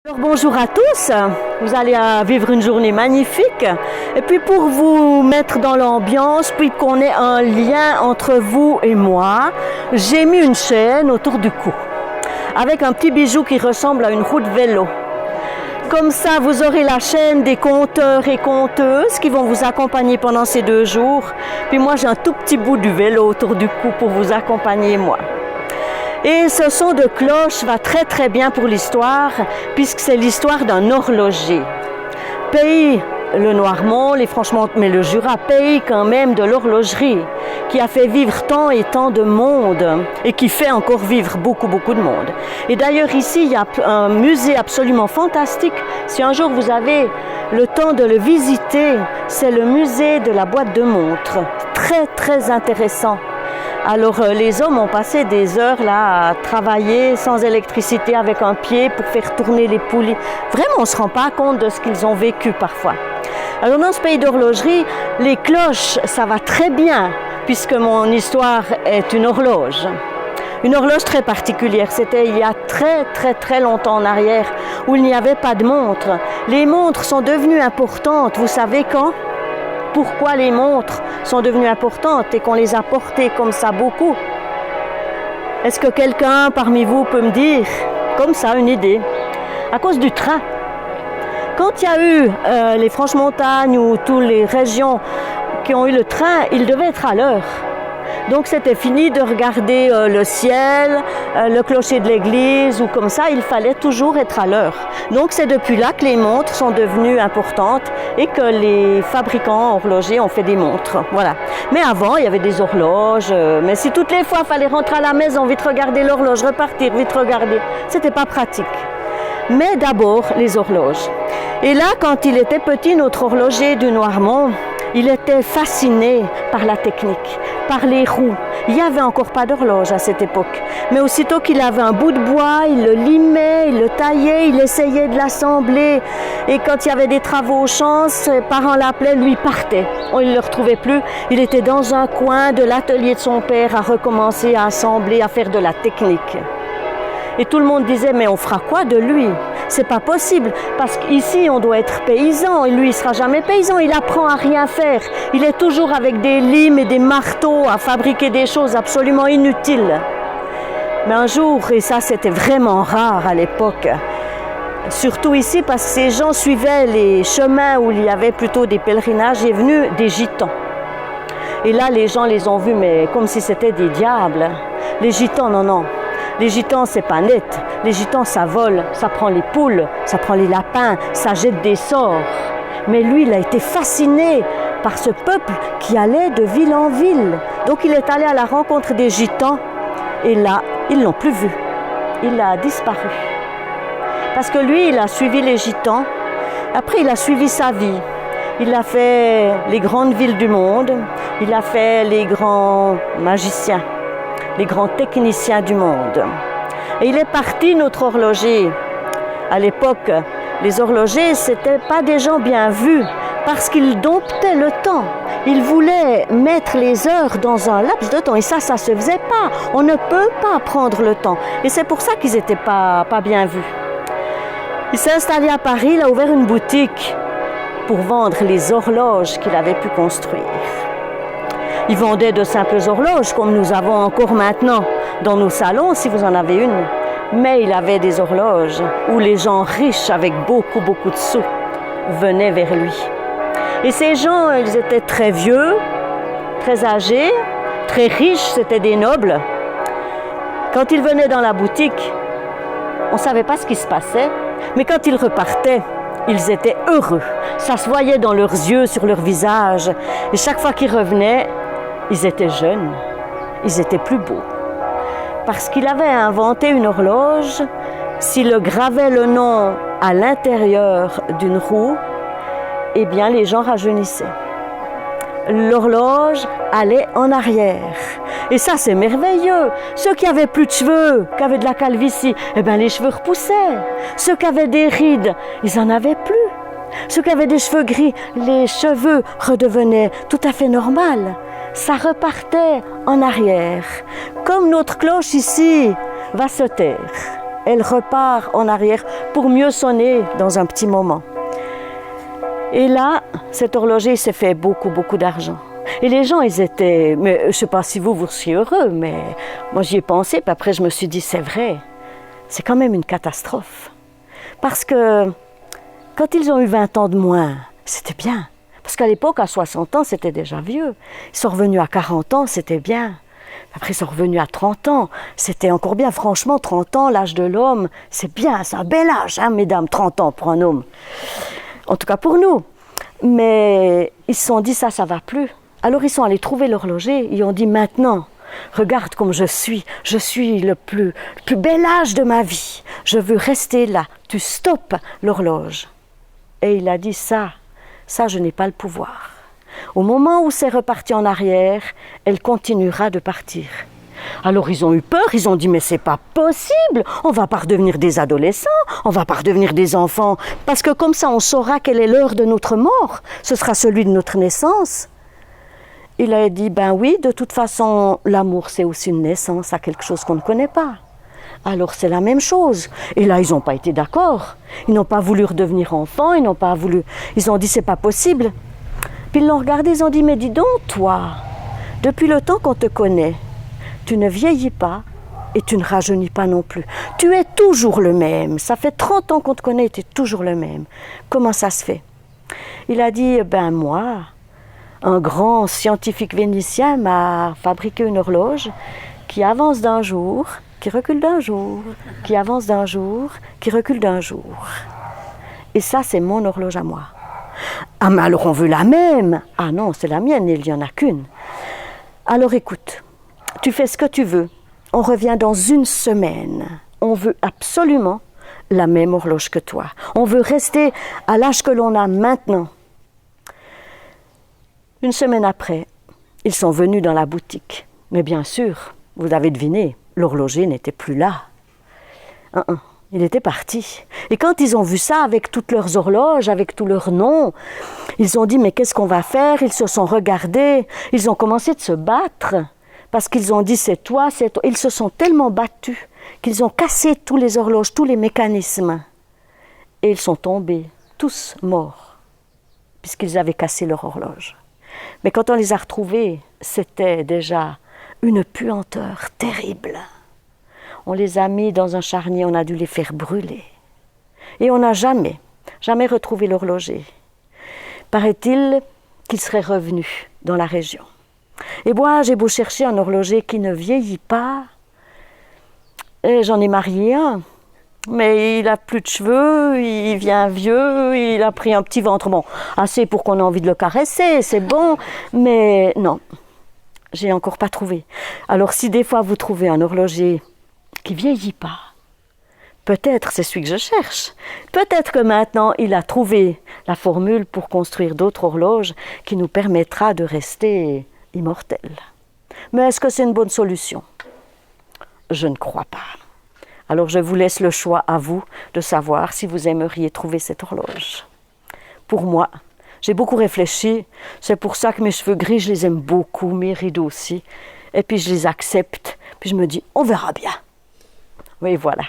Alors bonjour à tous, vous allez vivre une journée magnifique et puis pour vous mettre dans l'ambiance, puis qu'on ait un lien entre vous et moi, j'ai mis une chaîne autour du cou avec un petit bijou qui ressemble à une roue de vélo. Comme ça, vous aurez la chaîne des conteurs et conteuses qui vont vous accompagner pendant ces 2 jours. Puis moi, j'ai un tout petit bout du vélo autour du cou pour vous accompagner moi. Et ce son de cloche va très très bien pour l'histoire, puisque c'est l'histoire d'un horloger. Pays, le Noirmont, les Franches-Montagnes, mais le Jura, pays quand même de l'horlogerie, qui a fait vivre tant et tant de monde, et qui fait encore vivre beaucoup de monde. Et d'ailleurs ici, il y a un musée absolument fantastique. Si un jour vous avez le temps de le visiter, c'est le musée de la boîte de montres. Très très intéressant. Alors les hommes ont passé des heures là à travailler sans électricité avec un pied pour faire tourner les poulies. Vraiment, on ne se rend pas compte de ce qu'ils ont vécu parfois. Alors dans ce pays d'horlogerie, les cloches, ça va très bien puisque mon histoire est une horloge. Une horloge très particulière, c'était il y a très longtemps en arrière où il n'y avait pas de montre. Les montres sont devenues importantes, vous savez quand ? Pourquoi les montres sont devenues importantes et qu'on les a portées comme ça beaucoup? Est-ce que quelqu'un parmi vous peut me dire, comme ça, une idée? À cause du train. Quand il y a eu les Franches-Montagnes ou toutes les régions qui ont eu le train, ils devaient être à l'heure. Donc c'était fini de regarder le ciel, le clocher de l'église ou comme ça, il fallait toujours être à l'heure. Donc c'est depuis là que les montres sont devenues importantes et que les fabricants horlogers ont fait des montres. Voilà. Mais avant, il y avait des horloges, mais si toutes les fois il fallait rentrer à la maison, vite regarder l'horloge, repartir, vite regarder, c'était pas pratique. Mais d'abord, les horloges. Et là, quand il était petit, notre horloger du Noirmont, il était fasciné par la technique, par les roues. Il n'y avait encore pas d'horloge à cette époque. Mais aussitôt qu'il avait un bout de bois, il le limait, il le taillait, il essayait de l'assembler. Et quand il y avait des travaux au champ, ses parents l'appelaient, lui partait. Il ne le retrouvait plus. Il était dans un coin de l'atelier de son père à recommencer à assembler, à faire de la technique. Et tout le monde disait, mais on fera quoi de lui? C'est pas possible, parce qu'ici on doit être paysan, et lui il sera jamais paysan, il apprend à rien faire. Il est toujours avec des limes et des marteaux à fabriquer des choses absolument inutiles. Mais un jour, et ça c'était vraiment rare à l'époque, surtout ici parce que ces gens suivaient les chemins où il y avait plutôt des pèlerinages, il est venu des gitans. Et là les gens les ont vus, mais comme si c'était des diables. Les gitans, non. Les gitans, c'est pas net. Les gitans, ça vole, ça prend les poules, ça prend les lapins, ça jette des sorts. Mais lui, il a été fasciné par ce peuple qui allait de ville en ville. Donc il est allé à la rencontre des gitans et là, ils ne l'ont plus vu. Il a disparu. Parce que lui, il a suivi les gitans. Après, il a suivi sa vie. Il a fait les grandes villes du monde. Il a fait les grands magiciens, les grands techniciens du monde. Et il est parti, notre horloger. À l'époque, les horlogers, ce n'étaient pas des gens bien vus, parce qu'ils domptaient le temps. Ils voulaient mettre les heures dans un laps de temps, et ça se faisait pas. On ne peut pas prendre le temps. Et c'est pour ça qu'ils n'étaient pas bien vus. Il s'est installé à Paris, il a ouvert une boutique pour vendre les horloges qu'il avait pu construire. Il vendait de simples horloges, comme nous avons encore maintenant dans nos salons, si vous en avez une. Mais il avait des horloges où les gens riches, avec beaucoup de sous, venaient vers lui. Et ces gens, ils étaient très vieux, très âgés, très riches, c'était des nobles. Quand ils venaient dans la boutique, on ne savait pas ce qui se passait, mais quand ils repartaient, ils étaient heureux. Ça se voyait dans leurs yeux, sur leur visage. Et chaque fois qu'ils revenaient, ils étaient jeunes, ils étaient plus beaux. Parce qu'il avait inventé une horloge, s'il le gravait le nom à l'intérieur d'une roue, eh bien les gens rajeunissaient. L'horloge allait en arrière. Et ça, c'est merveilleux. Ceux qui avaient plus de cheveux, qui avaient de la calvitie, eh bien les cheveux repoussaient. Ceux qui avaient des rides, ils en avaient plus. Ceux qui avaient des cheveux gris, les cheveux redevenaient tout à fait normaux. Ça repartait en arrière. Comme notre cloche ici va se taire. elle repart en arrière pour mieux sonner dans un petit moment. Et là, cet horloger s'est fait beaucoup d'argent. Et les gens, ils étaient, mais je ne sais pas si vous seriez heureux, mais moi j'y ai pensé, puis après je me suis dit, c'est vrai, c'est quand même une catastrophe. Parce que quand ils ont eu 20 ans de moins, c'était bien. Parce qu'à l'époque, à 60 ans, c'était déjà vieux. Ils sont revenus à 40 ans, c'était bien. Après, ils sont revenus à 30 ans, c'était encore bien. Franchement, 30 ans, l'âge de l'homme, c'est bien, c'est un bel âge, hein, mesdames, 30 ans pour un homme. En tout cas pour nous. Mais ils se sont dit, ça va plus. Alors ils sont allés trouver l'horloger, ils ont dit, maintenant, regarde comme je suis le plus bel âge de ma vie, je veux rester là, tu stoppes l'horloge. Et il a dit, ça je n'ai pas le pouvoir. Au moment où c'est reparti en arrière, elle continuera de partir. Alors ils ont eu peur, ils ont dit, mais c'est pas possible, on va pas redevenir des adolescents, on va pas redevenir des enfants, parce que comme ça on saura quelle est l'heure de notre mort, ce sera celui de notre naissance. Il a dit, ben oui, de toute façon, l'amour c'est aussi une naissance à quelque chose qu'on ne connaît pas. Alors c'est la même chose. Et là, ils n'ont pas été d'accord. Ils n'ont pas voulu redevenir enfants, ils ont dit, c'est pas possible. Puis ils l'ont regardé, ils ont dit, mais dis donc, toi, depuis le temps qu'on te connaît, tu ne vieillis pas et tu ne rajeunis pas non plus. Tu es toujours le même. Ça fait 30 ans qu'on te connaît et tu es toujours le même. Comment ça se fait? Il a dit, ben moi, un grand scientifique vénitien m'a fabriqué une horloge qui avance d'un jour, qui recule d'un jour, qui avance d'un jour, qui recule d'un jour. Et ça, c'est mon horloge à moi. Ah, mais alors on veut la même. Ah non, c'est la mienne, il n'y en a qu'une. Alors écoute, tu fais ce que tu veux. On revient dans une semaine. On veut absolument la même horloge que toi. On veut rester à l'âge que l'on a maintenant. Une semaine après, ils sont venus dans la boutique. Mais bien sûr, vous avez deviné, l'horloger n'était plus là. Il était parti. Et quand ils ont vu ça avec toutes leurs horloges, avec tous leurs noms, ils ont dit, mais qu'est-ce qu'on va faire? Ils se sont regardés, ils ont commencé de se battre, parce qu'ils ont dit, c'est toi, c'est toi. Ils se sont tellement battus qu'ils ont cassé tous les horloges, tous les mécanismes. Et ils sont tombés, tous morts, puisqu'ils avaient cassé leur horloge. Mais quand on les a retrouvés, c'était déjà une puanteur terrible. On les a mis dans un charnier, on a dû les faire brûler. Et on n'a jamais retrouvé l'horloger. Paraît-il qu'il serait revenu dans la région. Et moi, j'ai beau chercher un horloger qui ne vieillit pas, et j'en ai marié un. Mais il a plus de cheveux, il vient vieux, il a pris un petit ventre. Bon, assez pour qu'on ait envie de le caresser, c'est bon, mais non, j'ai encore pas trouvé. Alors si des fois vous trouvez un horloger qui vieillit pas, peut-être c'est celui que je cherche. Peut-être que maintenant il a trouvé la formule pour construire d'autres horloges qui nous permettra de rester immortels. Mais est-ce que c'est une bonne solution? Je ne crois pas. Alors je vous laisse le choix à vous de savoir si vous aimeriez trouver cette horloge. Pour moi, j'ai beaucoup réfléchi, c'est pour ça que mes cheveux gris, je les aime beaucoup, mes rideaux aussi, et puis je les accepte, puis je me dis, on verra bien. Oui, voilà.